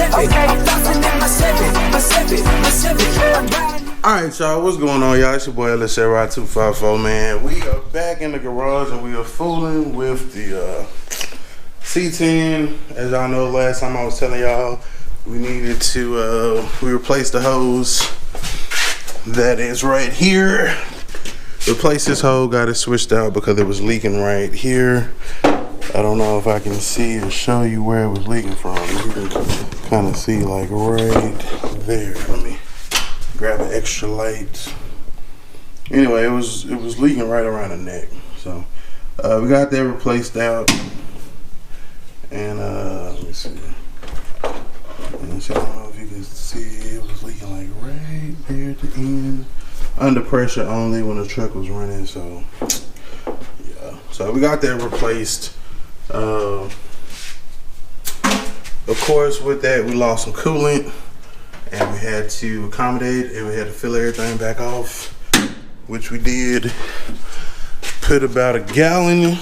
Alright, y'all, what's going on, y'all? It's your boy LSRI254, man. We are back in the garage and we are fooling with the C10. As y'all know, last time I was telling y'all we needed to we replaced the hose that is right here. Replaced this hose, got it switched out because it was leaking right here. I don't know if I can see or show you where it was leaking from. You can kind of see like right there. Let me grab an extra light. Anyway, it was leaking right around the neck. So we got that replaced out. And let me see. And so I don't know if you can see, it was leaking like right there at the end. Under pressure only when the truck was running. So yeah. So we got that replaced. Of course, with that we lost some coolant and we had to accommodate and we had to fill everything back off, which we did. Put about a gallon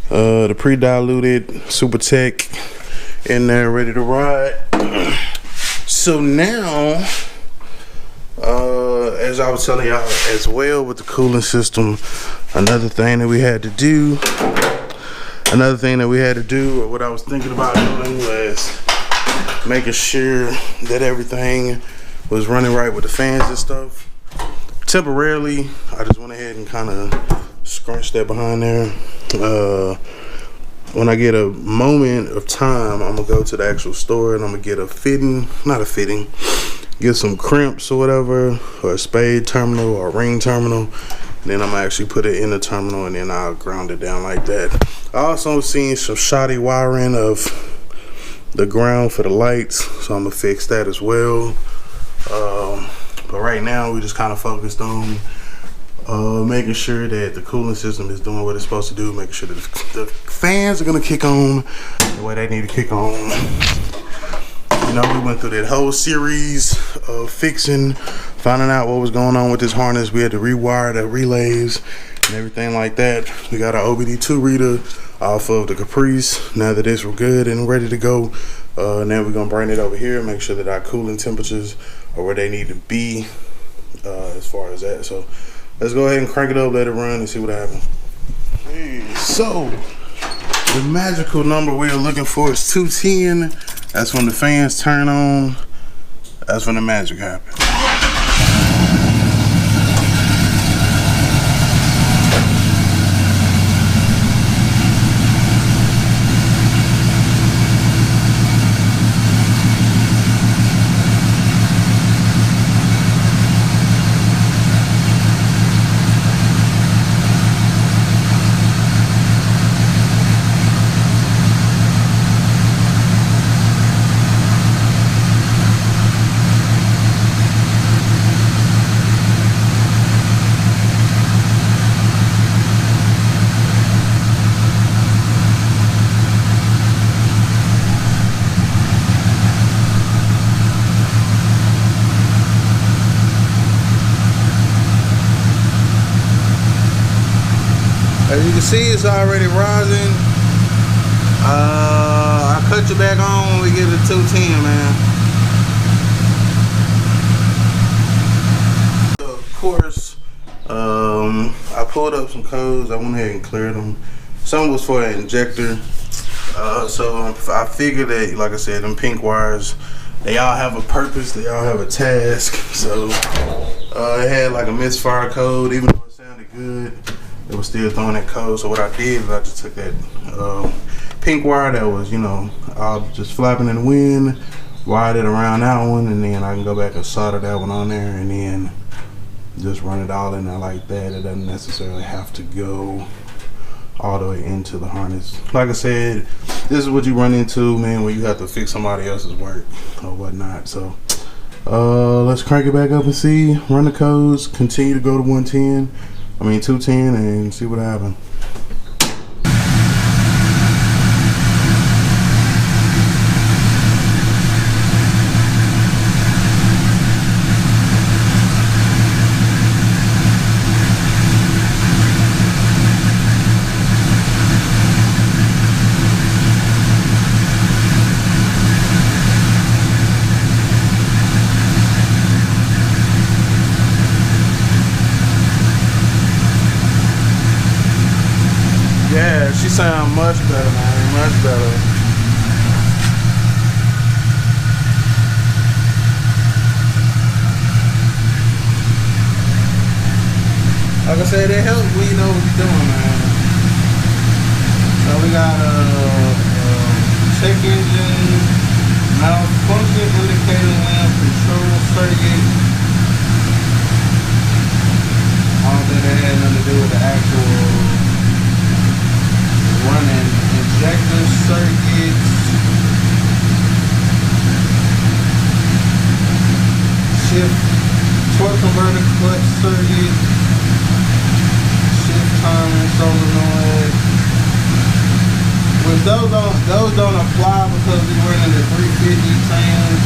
the pre-diluted Super Tech in there ready to ride. So now as I was telling y'all as well with the cooling system, another thing that we had to do, or what I was thinking about doing, was making sure that everything was running right with the fans and stuff. Temporarily, I just went ahead and kind of scrunched that behind there. When I get a moment of time, I'm gonna go to the actual store and I'm gonna get a fitting, get some crimps or whatever, or a spade terminal or a ring terminal. Then I'm gonna actually put it in the terminal and then I'll ground it down like that. I also seen some shoddy wiring of the ground for the lights, so I'm gonna fix that as well. But right now we just kind of focused on making sure that the cooling system is doing what it's supposed to do, making sure that the fans are gonna kick on the way they need to kick on. You know, we went through that whole series of fixing, finding out what was going on with this harness. We had to rewire the relays and everything like that. We got our OBD2 reader off of the Caprice. Now that it's good and ready to go, now we're gonna bring it over here, make sure that our cooling temperatures are where they need to be as far as that. So let's go ahead and crank it up, let it run, and see what happens. Hey, so the magical number we are looking for is 210. That's when the fans turn on. That's when the magic happens. As you can see, it's already rising. I cut you back on when we get to 210, man. Of course, I pulled up some codes. I went ahead and cleared them. Some was for an injector. So I figured that, like I said, them pink wires, they all have a purpose. They all have a task. So it had like a misfire code, even though it sounded good. It was still throwing that code. So what I did is I just took that pink wire that was, you know, just flapping in the wind, wired it around that one, and then I can go back and solder that one on there and then just run it all in there like that. It doesn't necessarily have to go all the way into the harness. Like I said, this is what you run into, man, when you have to fix somebody else's work or whatnot. So let's crank it back up and see, run the codes, continue to go to 210 and see what happens. sound much better, man. Much better. Like I said, it helps when you know what you're doing, man. So we got check engine, malfunction indicator lamp, control circuit. I don't think that had nothing to do with the actual running injector circuits. Shift torque converter clutch circuit. Shift timing solenoid. But those don't apply because we running the 350 trans.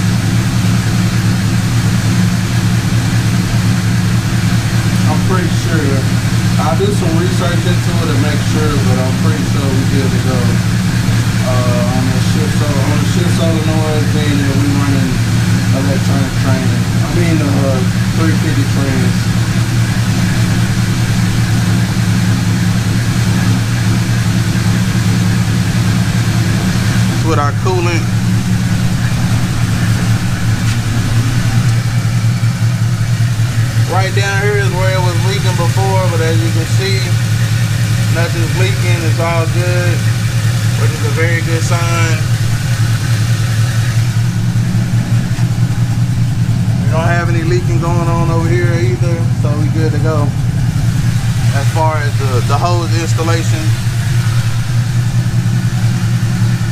I'm pretty sure. I'll do some research into it to make sure, but I'm pretty sure we're good to go. On the shift solenoid thing that we running electronic training. I mean the 350 trans. With our coolant. Right down here is where it was leaking before, but as you can see, nothing's leaking, it's all good, which is a very good sign. We don't have any leaking going on over here either, so we good to go. As far as the hose installation.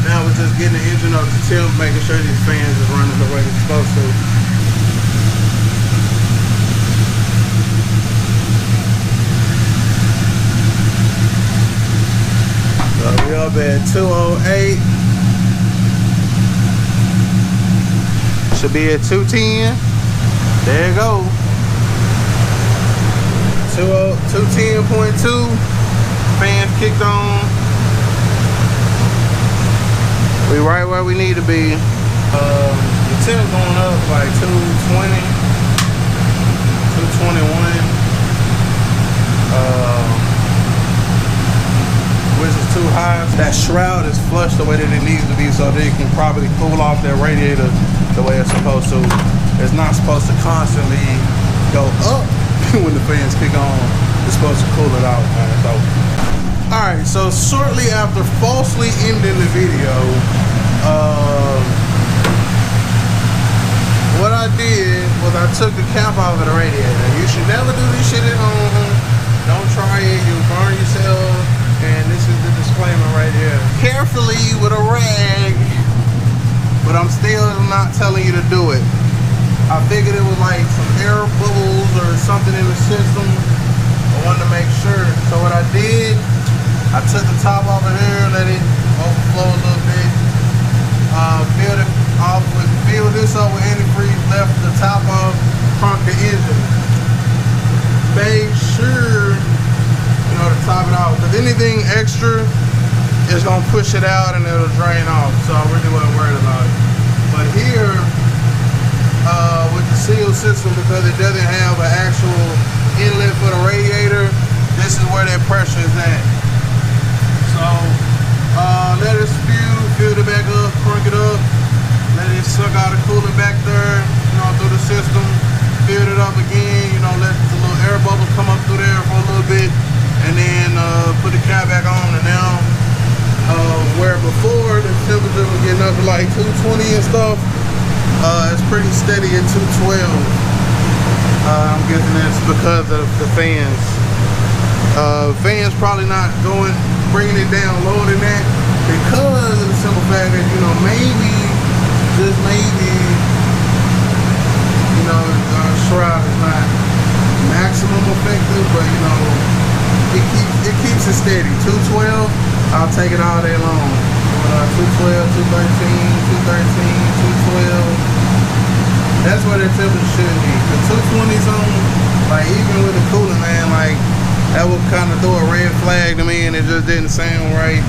Now we're just getting the engine up to tilt, making sure these fans is running the way they're supposed to. So we up at 208. Should be at 210. There you go. 210.2. Fans kicked on. We right where we need to be. The temp going up like 220, 221, which is too high. That shroud is flushed the way that it needs to be, so that it can probably cool off that radiator the way it's supposed to. It's not supposed to constantly go up when the fans kick on. It's supposed to cool it out, man. So. Alright, so shortly after falsely ending the video, what I did was I took the cap off of the radiator. You should never do this shit at home. Don't try it, you'll burn yourself. And this is the disclaimer right here. Carefully with a rag, but I'm still not telling you to do it. I figured it was like some air bubbles or something in the system. I wanted to make sure. So what I did, I took the top off of here, let it overflow a little bit. Filled this up with antifreeze, left the top off, cranked the engine. Made sure, to top it off. Because anything extra is gonna push it out and it'll drain off. So I really wasn't worried about it. But here, with the seal system, because it doesn't have an actual inlet for the radiator, this is where that pressure is at. So let it fill it back up, crank it up, let it suck out the coolant back there, through the system, fill it up again, let the little air bubble come up through there for a little bit, and then put the cap back on. And now, where before the temperature was getting up to like 220 and stuff, it's pretty steady at 212. I'm guessing that's because of the fans. Fans probably not bringing it down lower than that because of the simple fact that, maybe, just maybe, shroud is not maximum effective, but, it keeps it steady. 212, I'll take it all day long. 212, 213, 213, 212. That's where that temperature should be. The 220 zone, like even with the coolant, man, like that would kind of throw a red flag to me, and it just didn't sound right.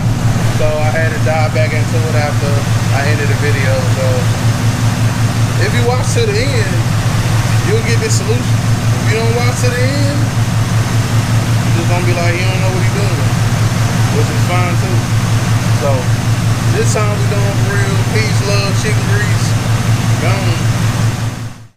So I had to dive back into it after I ended the video. So if you watch to the end, you'll get this solution. If you don't watch to the end, you're just gonna be like, you don't know what you're doing, which is fine too. So this time we going for real. Peace, love, chicken grease. Gone.